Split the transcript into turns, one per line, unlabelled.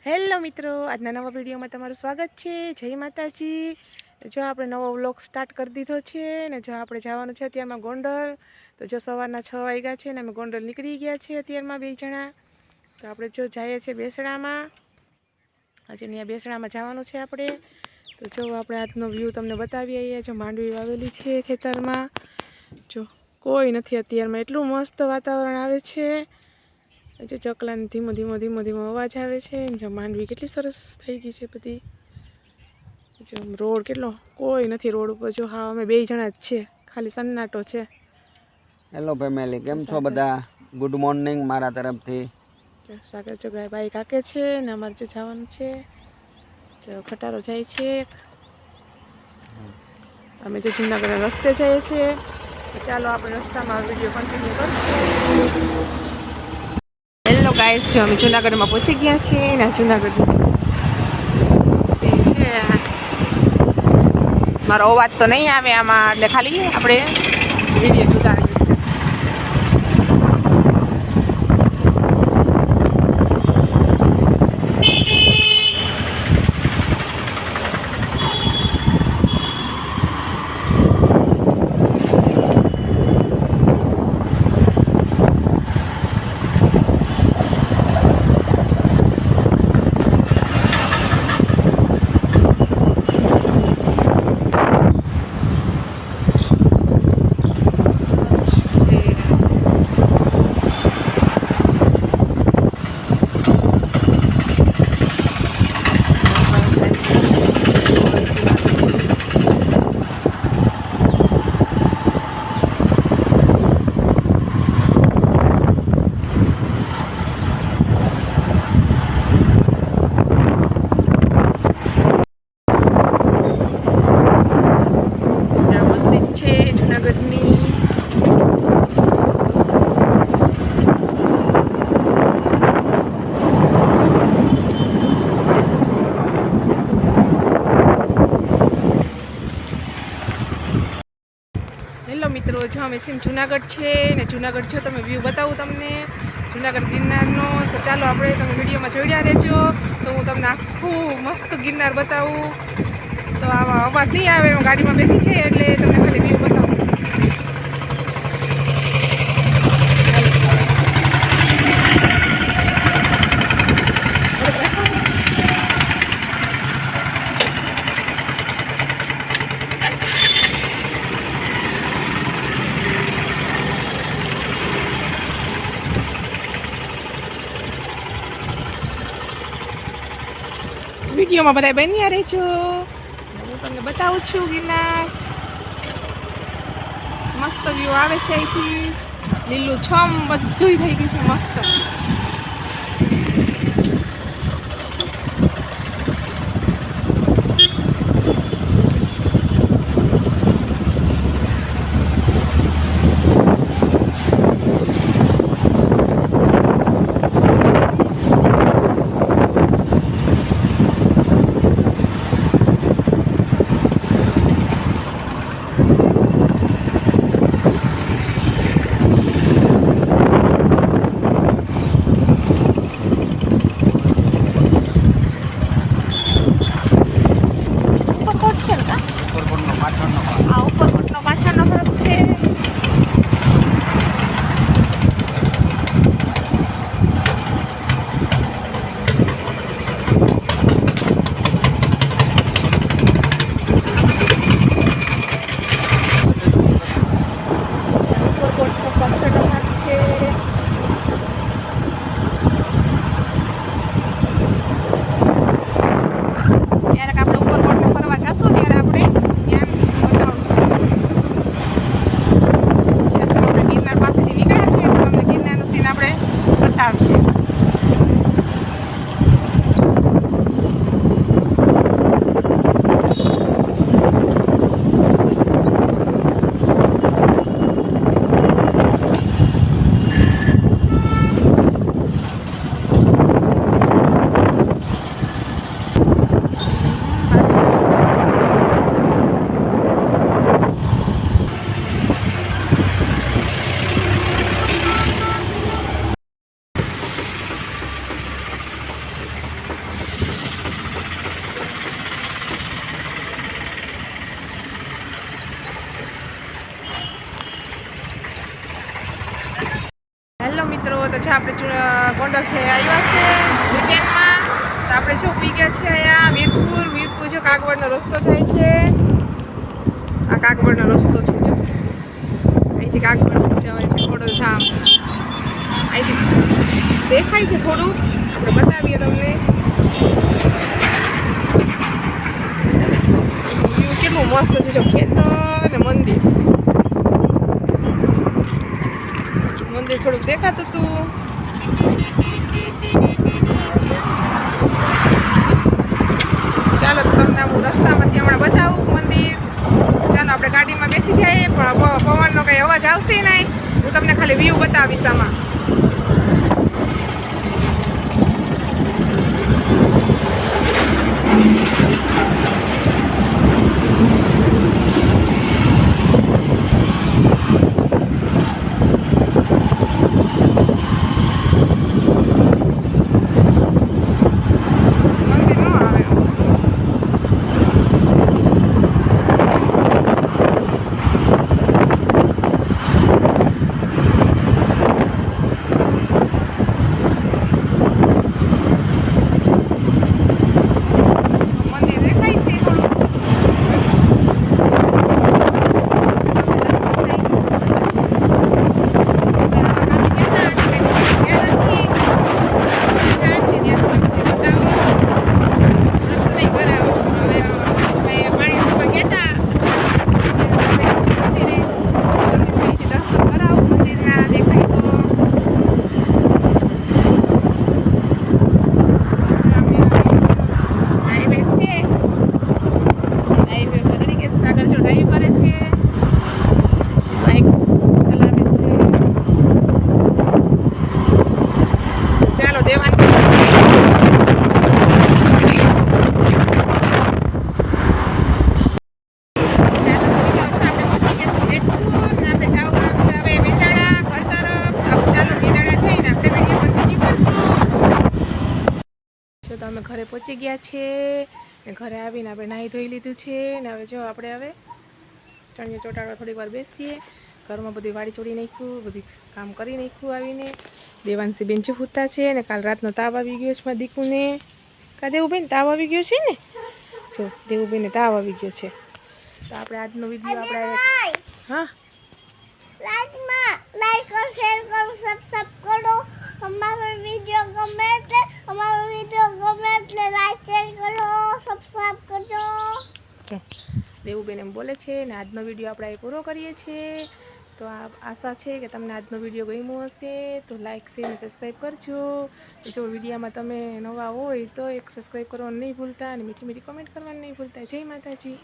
Hello મિત્રો, આજના નવા વિડીયોમાં તમારું સ્વાગત છે. જય માતાજી. જો આપણે નવો વ્લોગ સ્ટાર્ટ કરી દીધો છે ને જો આપણે જવાનું છે અત્યારમાં ગોંડલ. તો જો સવારના 6 વાગ્યા છે ને અમે ગોંડલ નીકળી ગયા છીએ અત્યારમાં 2 જણા. તો આપણે જો જઈએ છીએ બેસણામાં. આજે ત્યાં બેસણામાં જવાનું છે આપણે. તો જો આપણે આજનો વ્યૂ તમને બતાવી આવીએ. જો માંડવી વાવેલી છે ખેતરમાં. જો કોઈ નથી અત્યારમાં, એટલું મસ્ત વાતાવરણ આવે છે. જો ચકલાને ધીમો ધીમો અવાજ આવે છે. જો માંડવી કેટલી સરસ થઈ ગઈ છે બધી. જો રોડ કેટલો, કોઈ નથી રોડ ઉપર. જો હા અમે 2 જણા જ છે, ખાલી સન્નાટો છે.
હેલો ફેમિલી, કેમ છો બધા? ગુડ મોર્નિંગ મારા તરફથી.
સાગર જો ગાય બાઈક હાકે છે ને અમારે જો જવાનું છે. જો ખટારો જાય છે. અમે જો જૂનાગઢ રસ્તે જઈએ છીએ. ચાલો આપણે રસ્તામાં વિડીયો કન્ટિન્યુ કરીશું. હેલો ગાઈસ, જો અમે જૂનાગઢમાં પહોંચી ગયા છીએ ને જૂનાગઢ છે. મારો અવાજ તો નહીં આવે આમાં, એટલે ખાલી આપણે વિડીયો જોતા રહીએ છીએ. હેલો મિત્રો, જો અમે છે જુનાગઢ છે ને જુનાગઢ જો તમે વ્યૂ બતાવું તમને જુનાગઢ ગિરનારનો. તો ચાલો આપણે, તમે વિડીયોમાં જોડ્યા રહેજો. તો હું તમને આખું મસ્ત ગિરનાર બતાવું. તો આવા અવાજ નહીં આવે, હું ગાડીમાં બેસી છે એટલે તમને ખાલી વ્યૂ બતાવું. વિડીયોમાં બધા બન્યા રહેજો. હું તમને બતાવું છું ગિરનાર. મસ્ત વ્યૂ આવે છે અહીંથી. લીલું છમ બધું થઈ ગયું છે મસ્ત. જો આપણે ગોંડલ છે આવ્યા છે વીકેન્ડમાં. તો આપણે જો પી ગયા છે અહીંયા વીરપુર જો કાગવડનો રસ્તો જાય છે. આ કાગવડનો રસ્તો છે જો અહીંથી કાગવડ જવાય છે ખોડલધામ. અહીંથી દેખાય છે થોડું, આપણે બતાવીએ તમને. વ્યૂ કેટલું મસ્ત છે જો ખેતર ને મંદિર થોડુંક દેખાતું હતું. ચાલો તો તમને હું રસ્તામાંથી હમણાં બતાવું મંદિર. ચાલો આપણે ગાડીમાં બેસી જઈએ, પણ પવનનો કંઈ અવાજ આવશે નહીં. હું તમને ખાલી વ્યૂ બતાવીશ આમાં. તો અમે ઘરે પહોંચી ગયા છીએ ને ઘરે આવીને આપણે નાહી ધોઈ લીધું છે ને હવે જો આપણે હવે ચણિયો ચોટાડવા થોડીક વાર બેસીએ. ઘરમાં બધી વાડી ચોડી નાખ્યું, બધી કામ કરી નાખ્યું. આવીને દેવાંશી બેન સૂતા છે ને કાલ રાતનો તાવ આવી ગયો છે મારા દીકુને. કા દેવુબેન તાવ આવી ગયો છે ને? જો દેવુબેનને તાવ આવી ગયો છે. તો આપણે આજનો વિડીયો આપણે હા
લાઈક કરો, શેર કરો, સબસ્ક્રાઇબ કરો. અમારો વિડીયો ગમે એટલે લાઈક શેર કરો, સબસ્ક્રાઇબ કરજો.
દેવુબેન એમ બોલે છે ને આજનો વિડીયો આપણે અહીં પૂરો કરીએ છીએ. તો આ આશા છે કે તમને આજનો વિડીયો ગમ્યો હશે. તો લાઈક શેર અને સબસ્ક્રાઈબ કરજો. જો વિડીયોમાં તમે નવા હોય તો એક સબસ્ક્રાઈબ કરવાનું નહીં ભૂલતા અને મીઠી મીઠી કોમેન્ટ કરવાનું નહીં ભૂલતા. જય માતાજી.